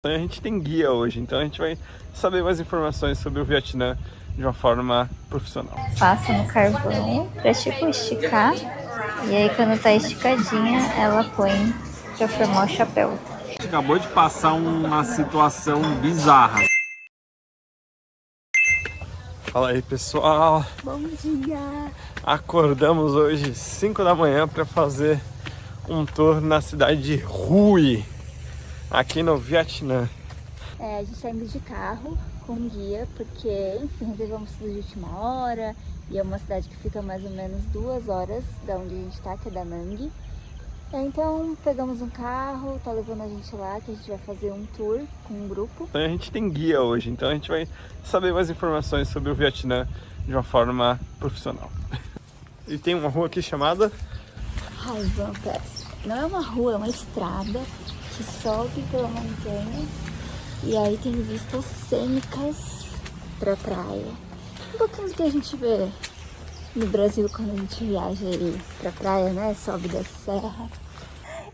A gente tem guia hoje, então a gente vai saber mais informações sobre o Vietnã de uma forma profissional. Passa no carvão pra tipo esticar, e aí quando tá esticadinha ela põe pra formar o chapéu. Acabou de passar uma situação bizarra. Fala aí, pessoal. Bom dia! Acordamos hoje 5 da manhã para fazer um tour na cidade de Hue, aqui no Vietnã. A gente tá indo de carro com guia, porque, enfim, reservamos tudo de última hora, e é uma cidade que fica mais ou menos 2 horas da onde a gente tá, que é Da Nang. Então pegamos um carro, tá levando a gente lá, que a gente vai fazer um tour com um grupo. A gente tem guia hoje, então a gente vai saber mais informações sobre o Vietnã de uma forma profissional. E tem uma rua aqui chamada Hai Van Pass. Não é uma rua, é uma estrada que sobe pela montanha e aí tem vistas cênicas pra praia. Um pouquinho do que a gente vê no Brasil quando a gente viaja aí pra praia, né? Sobe da serra.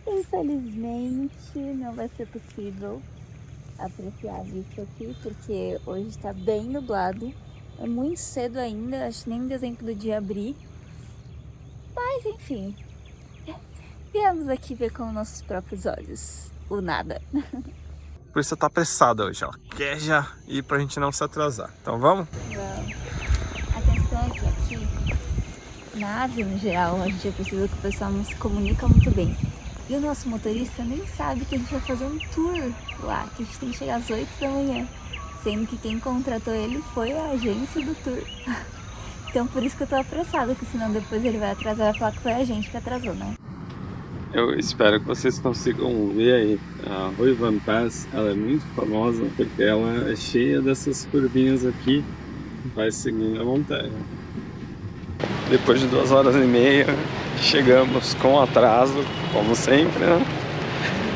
Infelizmente não vai ser possível apreciar a vista aqui, porque hoje está bem nublado. É muito cedo ainda, acho que nem deu tempo do dia abrir. Mas enfim, viemos aqui ver com nossos próprios olhos o nada. Por isso tá apressada hoje, ela quer já ir pra gente não se atrasar. Então vamos? A questão é que aqui, na Ásia no geral, a gente já percebeu que o pessoal não se comunica muito bem. E o nosso motorista nem sabe que a gente vai fazer um tour lá, que a gente tem que chegar às 8 da manhã. Sendo que quem contratou ele foi a agência do tour. Então por isso que eu tô apressada, porque senão depois ele vai atrasar e vai falar que foi a gente que atrasou, né? Eu espero que vocês consigam ver aí. A Hue Van Pass, ela é muito famosa porque ela é cheia dessas curvinhas aqui, vai seguindo a montanha. Depois de 2 horas e meia, chegamos com atraso, como sempre, né?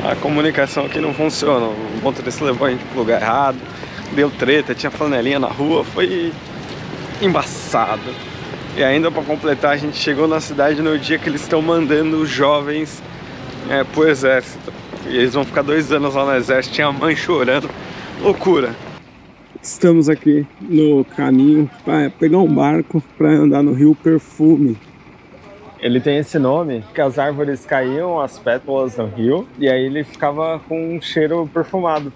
A comunicação aqui não funciona, o motorista levou a gente pro lugar errado, deu treta, tinha flanelinha na rua, foi embaçado. E ainda para completar, a gente chegou na cidade no dia que eles estão mandando os jovens pro exército. E eles vão ficar 2 anos lá no exército, tinha a mãe chorando, loucura. Estamos aqui no caminho para pegar um barco para andar no rio Perfume. Ele tem esse nome porque as árvores caíam, as pétalas no rio, e aí ele ficava com um cheiro perfumado.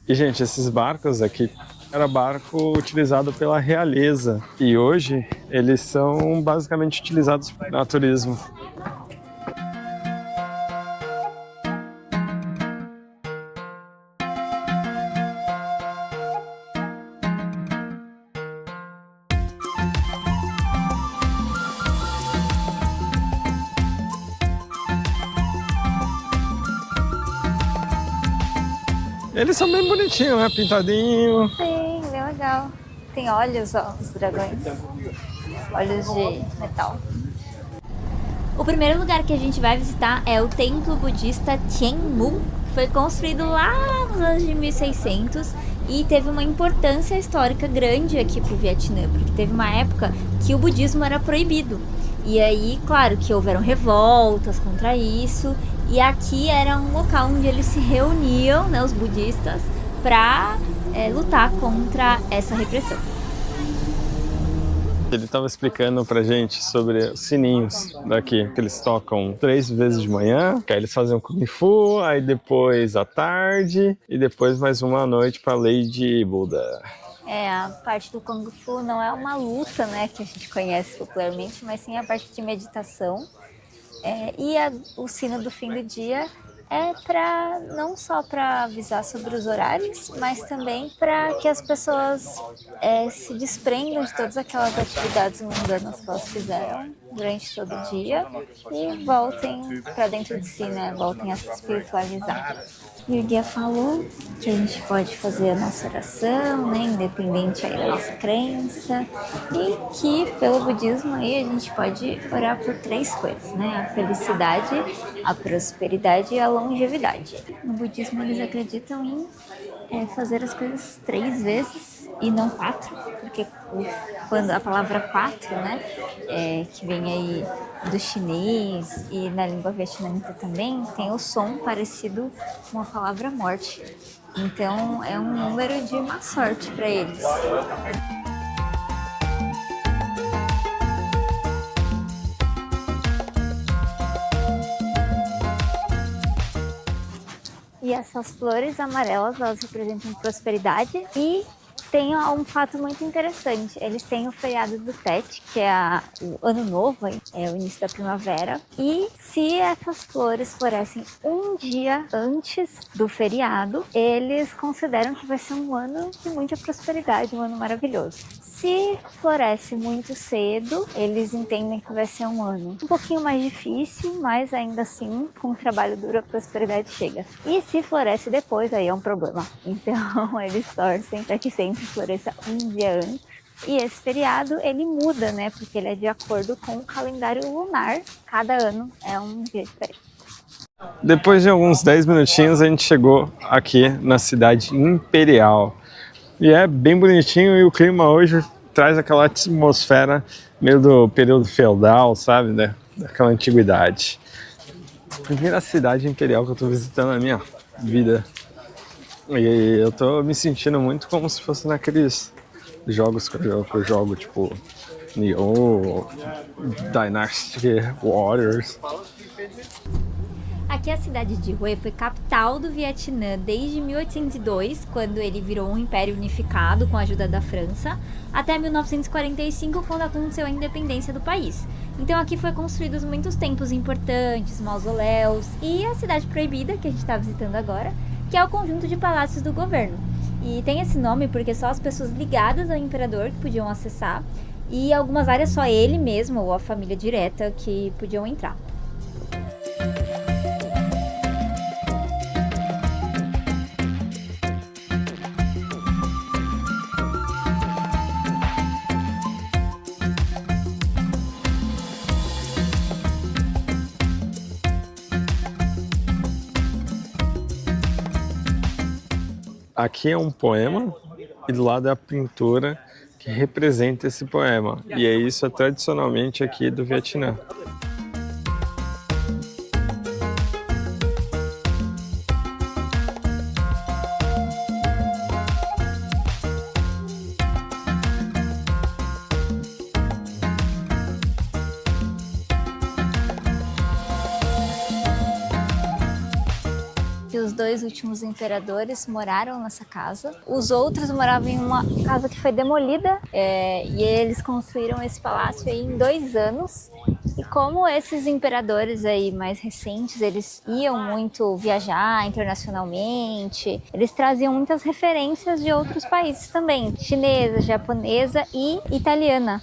E, gente, esses barcos aqui era barco utilizado pela realeza e hoje eles são basicamente utilizados para turismo. Eles são bem bonitinhos, né? Pintadinho. Sim, bem legal. Tem olhos, ó, os dragões. Olhos de metal. O primeiro lugar que a gente vai visitar é o templo budista Tien Mun, que foi construído lá nos anos de 1600 e teve uma importância histórica grande aqui pro Vietnã, porque teve uma época que o budismo era proibido. E aí, claro, que houveram revoltas contra isso, e aqui era um local onde eles se reuniam, né, os budistas, para lutar contra essa repressão. Ele estava explicando pra gente sobre os sininhos daqui, que eles tocam 3 vezes de manhã, que aí eles fazem o Kung Fu, aí depois à tarde e depois mais uma à noite pra Lady Buda. A parte do Kung Fu não é uma luta, né, que a gente conhece popularmente, mas sim a parte de meditação. O sino do fim do dia é para não só para avisar sobre os horários, mas também para que as pessoas se desprendam de todas aquelas atividades mundanas que elas fizeram durante todo o dia e voltem para dentro de si, né? Voltem a se espiritualizar. E o guia falou que a gente pode fazer a nossa oração, né, independente aí da nossa crença, e que pelo budismo aí a gente pode orar por 3 coisas, né? A felicidade, a prosperidade e a longevidade. No budismo eles acreditam em fazer as coisas 3 vezes e não 4, porque quando a palavra 4, né, que vem aí do chinês e na língua vietnamita também, tem o som parecido com a palavra morte. Então é um número de má sorte para eles. E essas flores amarelas, elas representam prosperidade e tem um fato muito interessante. Eles têm o feriado do Tet, que é o ano novo, é o início da primavera. E se essas flores florescem um dia antes do feriado, eles consideram que vai ser um ano de muita prosperidade, um ano maravilhoso. Se floresce muito cedo, eles entendem que vai ser um ano um pouquinho mais difícil, mas ainda assim, com o trabalho duro, a prosperidade chega. E se floresce depois, aí é um problema. Então, eles torcem para que sempre floresça um dia antes. E esse feriado, ele muda, né? Porque ele é de acordo com o calendário lunar. Cada ano é um dia diferente. Depois de alguns 10 minutinhos, a gente chegou aqui na cidade imperial. E é bem bonitinho e o clima hoje traz aquela atmosfera meio do período feudal, sabe? Né? Daquela antiguidade. Primeira cidade imperial que eu tô visitando na minha vida. E eu tô me sentindo muito como se fosse naqueles jogos que eu jogo, tipo Nioh, Dynasty Warriors. Aqui a cidade de Hue foi capital do Vietnã desde 1802, quando ele virou um império unificado com a ajuda da França, até 1945, quando aconteceu a independência do país. Então aqui foi construídos muitos templos importantes, mausoléus e a cidade proibida, que a gente está visitando agora, que é o conjunto de palácios do governo. E tem esse nome porque só as pessoas ligadas ao imperador que podiam acessar, e algumas áreas só ele mesmo ou a família direta que podiam entrar. Aqui é um poema e do lado é a pintura que representa esse poema. E é isso tradicionalmente aqui do Vietnã. Os dois últimos imperadores moraram nessa casa. Os outros moravam em uma casa que foi demolida e eles construíram esse palácio aí em 2 anos. E como esses imperadores aí mais recentes, eles iam muito viajar internacionalmente, eles traziam muitas referências de outros países também, chinesa, japonesa e italiana.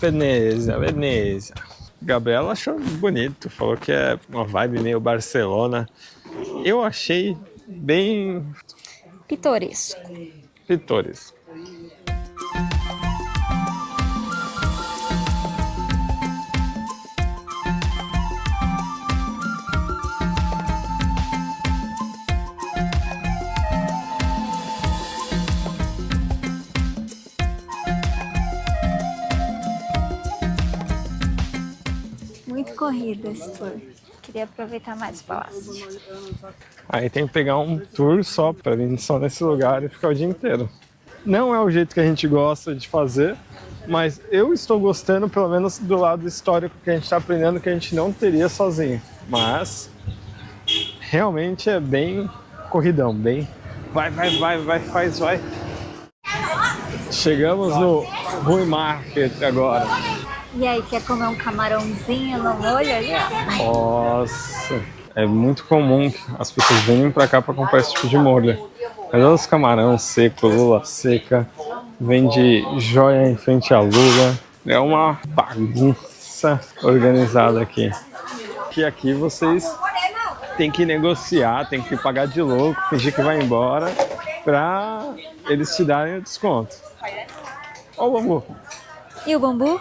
Veneza, Veneza. Gabriela achou bonito, falou que é uma vibe meio Barcelona. Eu achei bem Pitoresco. pitoresco. Muito corrido esse tour. Queria aproveitar mais o palácio. Aí tem que pegar um tour só para vir só nesse lugar e ficar o dia inteiro. Não é o jeito que a gente gosta de fazer, mas eu estou gostando pelo menos do lado histórico que a gente está aprendendo que a gente não teria sozinho. Mas realmente é bem corridão, bem vai, faz, vai. Chegamos no Rui Market agora. E aí, quer comer um camarãozinho no molho ali, ó? Nossa, é muito comum que as pessoas venham pra cá pra comprar esse tipo de molho. Mas olha os camarão seco, lula seca, vende joia em frente à lula. É uma bagunça organizada aqui. Que aqui vocês têm que negociar, têm que pagar de louco, fingir que vai embora pra eles te darem o desconto. Olha o bambu. E o bambu?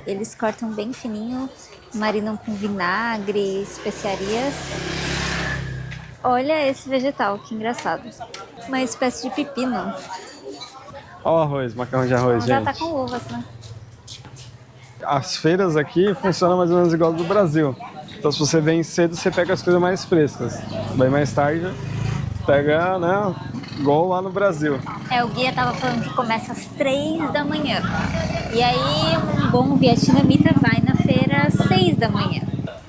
Eles cortam bem fininho, marinam com vinagre, especiarias. Olha esse vegetal, que engraçado. Uma espécie de pepino. Olha o arroz, macarrão de arroz, Já gente. tá com uvas, né? As feiras aqui funcionam mais ou menos igual do Brasil. Então se você vem cedo, você pega as coisas mais frescas. Vai mais tarde, pega, né, igual lá no Brasil. O guia tava falando que começa às 3 da manhã. E aí um bom vietnamita vai na feira às 6 da manhã.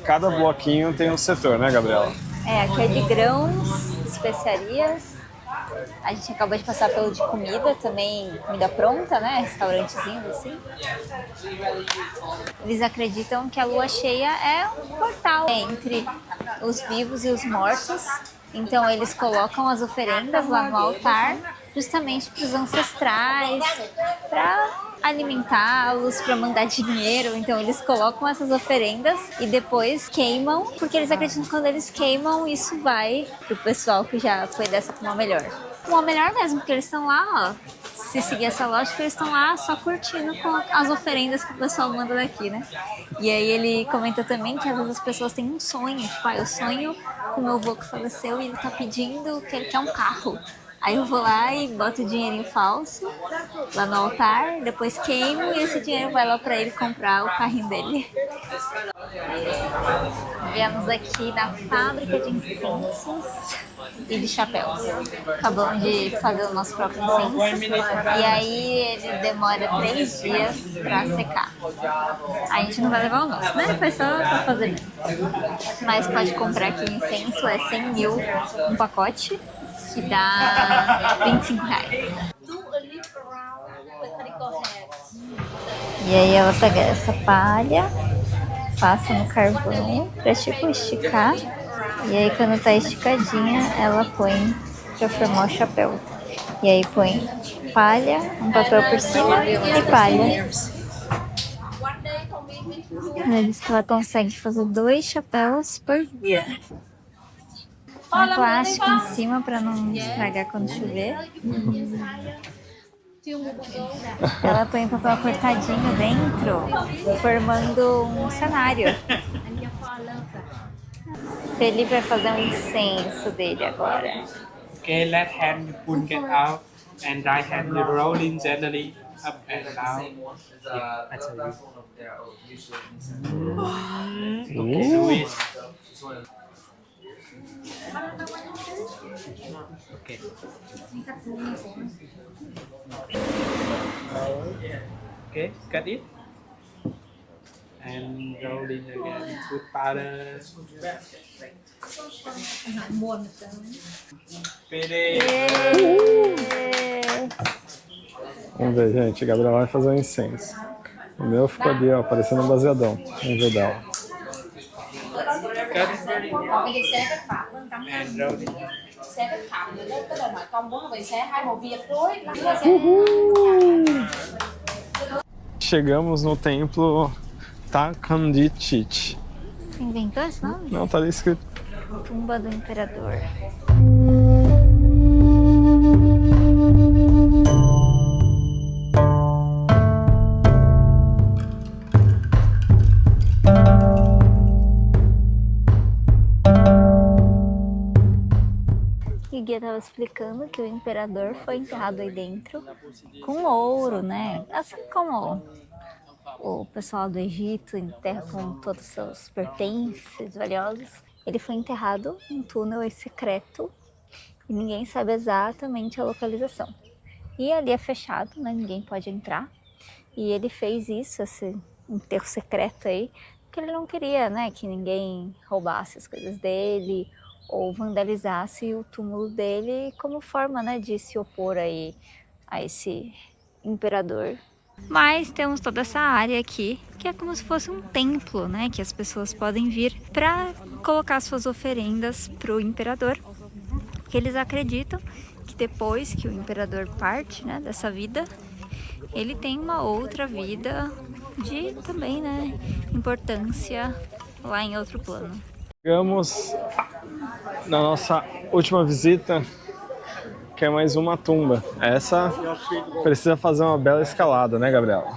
Cada bloquinho tem um setor, né, Gabriela? Aqui é de grãos, especiarias. A gente acabou de passar pelo de comida também, comida pronta, né? Restaurantezinhos assim. Eles acreditam que a lua cheia é um portal entre os vivos e os mortos. Então eles colocam as oferendas lá no altar, justamente para os ancestrais, para alimentá-los, para mandar dinheiro. Então eles colocam essas oferendas e depois queimam, porque eles acreditam que quando eles queimam, isso vai pro pessoal que já foi dessa com uma melhor. Uma melhor mesmo, porque eles estão lá, ó. Se seguir essa lógica, eles estão lá só curtindo com as oferendas que o pessoal manda daqui, né? E aí ele comenta também que às vezes as pessoas têm um sonho, tipo, eu sonho com meu avô que faleceu e ele tá pedindo que ele quer um carro. Aí eu vou lá e boto o dinheirinho falso lá no altar, depois queimo e esse dinheiro vai lá pra ele comprar o carrinho dele. Viemos aqui na fábrica de incensos e de chapéus. Acabamos de fazer o nosso próprio incenso e aí ele demora 3 dias pra secar. A gente não vai levar o nosso, né? Foi só pra fazer mesmo. Mas pode comprar aqui incenso, é 100 mil um pacote, que dá R$25. E aí ela pega essa palha, passa no carvão pra tipo esticar. E aí quando tá esticadinha, ela põe pra formar o chapéu. E aí põe palha, um papel por cima e palha. Ela diz que ela consegue fazer 2 chapéus por dia. Um plástico em cima para não estragar quando chover. Ela põe papel cortadinho dentro, formando um cenário. Felipe vai fazer um incenso dele agora. Okay, left hand you pull it out and right hand you rolling gently up and down. Yeah, I tell you. Okay, do it. Okay. Okay, cut it. And rolling again. Put powder. Vamos ver, gente. A Gabriela vai fazer um incenso. O meu ficou ali, ó, parecendo um baseadão. Vamos ver dela. Chegamos no templo Takandit. Você inventou esse nome? Não, tá ali escrito. Tumba do Imperador. O guia estava explicando que o imperador foi enterrado aí dentro com ouro, né? Assim como o pessoal do Egito enterra com todos os seus pertences valiosos. Ele foi enterrado num túnel secreto e ninguém sabe exatamente a localização. E ali é fechado, né? Ninguém pode entrar. E ele fez isso, esse enterro secreto aí, porque ele não queria, né, que ninguém roubasse as coisas dele ou vandalizasse o túmulo dele como forma, né, de se opor aí a esse imperador. Mas temos toda essa área aqui, que é como se fosse um templo, né, que as pessoas podem vir para colocar suas oferendas para o imperador, porque eles acreditam que depois que o imperador parte, né, dessa vida, ele tem uma outra vida de também, né, importância lá em outro plano. Chegamos na nossa última visita, aqui é mais uma tumba. Essa precisa fazer uma bela escalada, né, Gabriela?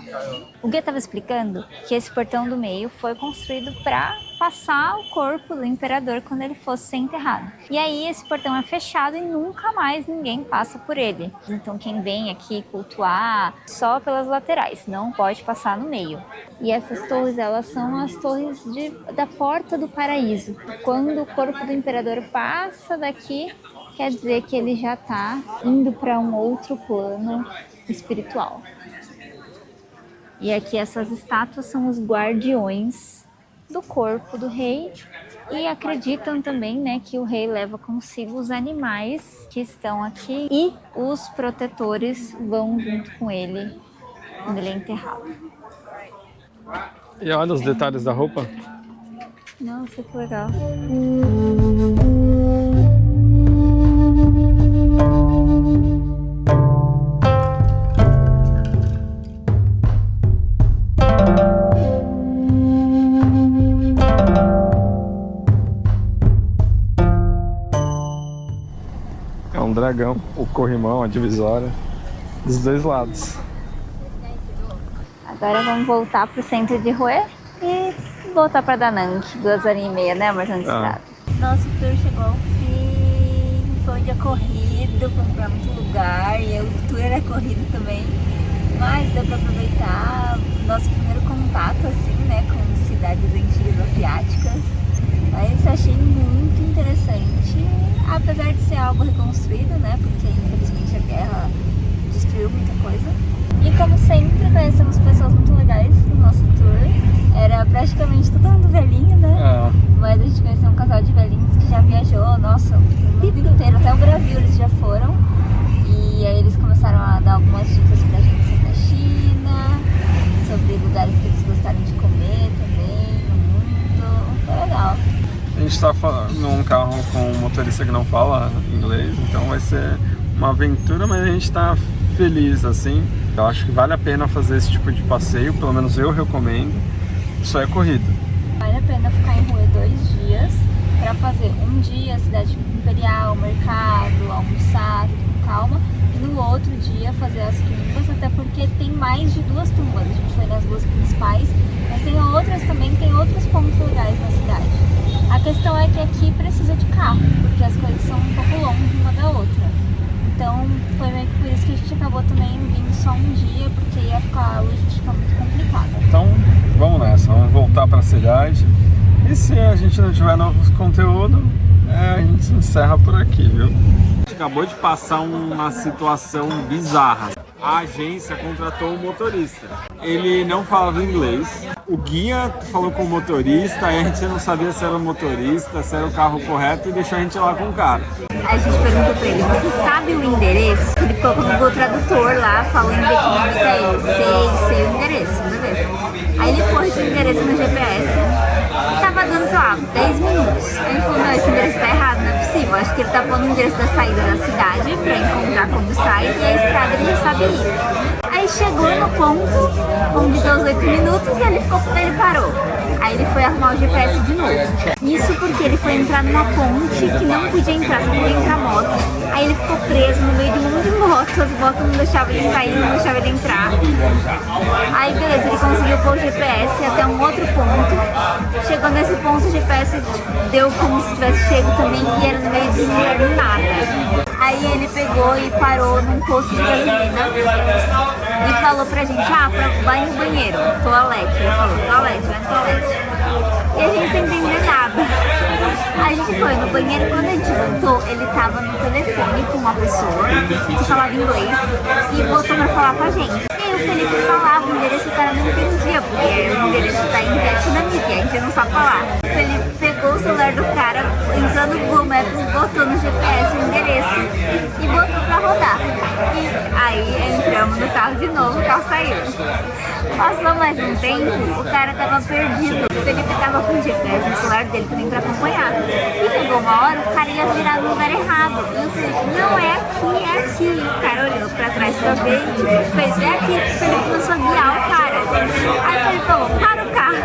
O Gui estava explicando que esse portão do meio foi construído para passar o corpo do imperador quando ele fosse ser enterrado. E aí esse portão é fechado e nunca mais ninguém passa por ele. Então quem vem aqui cultuar só pelas laterais, não pode passar no meio. E essas torres, elas são as torres da Porta do Paraíso. Quando o corpo do imperador passa daqui, quer dizer que ele já está indo para um outro plano espiritual. E aqui essas estátuas são os guardiões do corpo do rei e acreditam também, né, que o rei leva consigo os animais que estão aqui e os protetores vão junto com ele quando ele é enterrado. E olha os detalhes da roupa. Nossa, que legal. É um dragão, o corrimão, a divisória, dos dois lados. Agora vamos voltar pro centro de Hue e voltar para Da Nang, 2h30, né, amor, de estrada. Nosso tour chegou ao fim, foi um dia corrido, fomos pra muito lugar e o tour era corrido também, mas deu para aproveitar nosso primeiro contato, assim, né, com cidades antigas asiáticas. Mas achei muito interessante, apesar de ser algo reconstruído, né, porque infelizmente a guerra destruiu muita coisa. E como sempre, conhecemos pessoas muito legais no nosso tour. Era praticamente todo mundo velhinho, né? Mas a gente conheceu um casal de velhinhos que já viajou, nossa, o vida inteiro, até o Brasil eles já foram. E aí eles começaram a dar algumas dicas pra gente sobre a China, sobre lugares que eles gostaram de comer também no mundo. Foi legal. A gente tá num carro com um motorista que não fala inglês, então vai ser uma aventura, mas a gente tá feliz, assim. Eu acho que vale a pena fazer esse tipo de passeio, pelo menos eu recomendo. Só é corrida. Vale a pena ficar em Hue 2 dias para fazer um dia cidade imperial, mercado, almoçar, tudo com calma. E no outro dia fazer as tumbas, até porque tem mais de 2 tumbas. A gente foi nas 2 principais, mas tem outras também, tem outros pontos legais na cidade. A questão é que aqui precisa de carro, porque as coisas são um pouco longe uma da outra. Então foi meio que por isso que a gente acabou também vindo só um dia, porque ia ficar a logística muito complicada. Então vamos nessa, vamos voltar para a cidade. E se a gente não tiver novos conteúdos, a gente encerra por aqui, viu? A gente acabou de passar uma situação bizarra. A agência contratou um motorista. Ele não falava inglês. O guia falou com o motorista, aí a gente não sabia se era o motorista, se era o carro correto e deixou a gente lá com o cara. A gente perguntou pra ele, você sabe o endereço? Ele colocou no Google Tradutor lá, falando em vietnamita pra ele, sei o endereço, beleza. Aí ele pôs o endereço no GPS e tava dando, sei lá, 10 minutos. Aí ele falou, não, esse endereço tá errado, não é possível. Acho que ele tá pondo o endereço da saída da cidade pra encontrar como sai e a estrada ele já sabe ir. Aí chegou no ponto, onde deu os 8 minutos e ele parou. Aí ele foi arrumar o GPS de novo. Isso porque ele foi entrar numa ponte que não podia entrar, só podia entrar moto. Aí ele ficou preso no meio de um monte de motos, as motos não deixavam ele sair, não deixavam ele entrar. Aí beleza, ele conseguiu pôr o GPS até um outro ponto. Chegou nesse ponto, o GPS deu como se tivesse chego também e era no meio de um lugar do nada. Aí ele pegou e parou num posto de gasolina e falou pra gente, vai no banheiro, toalete. Ele falou, toalete, vai no toalete. E a gente sem entender nada. A gente foi no banheiro e quando a gente voltou, ele tava no telefone com uma pessoa que falava inglês e botou pra falar com a gente. E aí o Felipe falava o endereço e o cara não entendia, porque o endereço tá em vietnamita e a gente não sabe falar. O Felipe pegou o celular do cara, entrou no Google Maps, botou no GPS o endereço e botou pra rodar. E aí entramos no carro de novo, o carro saiu. Passou mais um tempo, o cara tava perdido. O Felipe tava com o GPS no celular dele também pra acompanhar. E chegou uma hora, o cara ia virar no lugar errado. E o Felipe, não é aqui, é aqui. E o cara olhou pra trás pra ver e tipo, fez, é aqui. O Felipe começou a guiar o cara. Aí o Felipe falou, para o carro.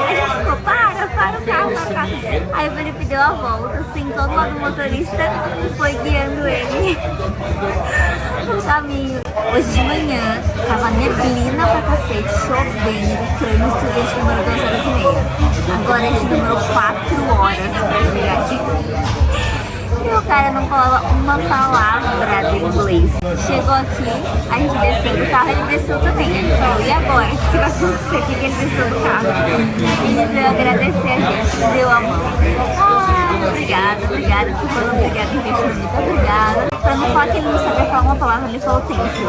Aí a gente ficou, para. para o carro, para o carro. Aí o Felipe deu a volta, sentou do lado do motorista e foi guiando ele no caminho. Hoje de manhã, tava neblina pra cacete, chovendo, trânsito, e a gente demorou 2 horas e meia. Agora a gente demorou 4 horas pra chegar aqui. E o cara não falava uma palavra de inglês. Chegou aqui, a gente desceu do carro, ele desceu também. Ele falou, e agora? O que vai acontecer? Por que ele desceu do carro? Ele veio agradecer a gente, deu a mão. Ah, obrigada. Tô falando obrigada em questão, muito obrigada. Pra não falar que ele não sabia falar uma palavra, ele falou thank you.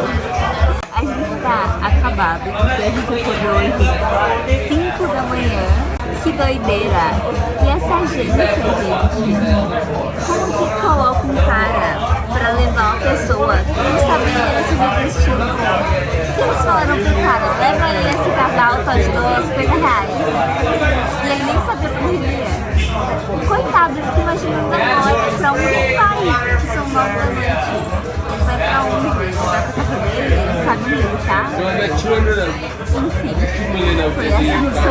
A gente tá acabado, porque a gente acordou hoje 5 da manhã. Que doideira! E essa agência, gente, como que coloca um cara pra levar uma pessoa que não sabia esse destino? O que eles falaram pro cara? Leva ele esse casal, só te dou 50 reais. E ele nem sabia pra onde ele ia. Coitado, eu fico imaginando agora pra onde ele vai, que são 9 da noite. Ele vai pra onde? Ele vai pra casa dele, ele sabe onde ele tá. Enfim, foi essa missão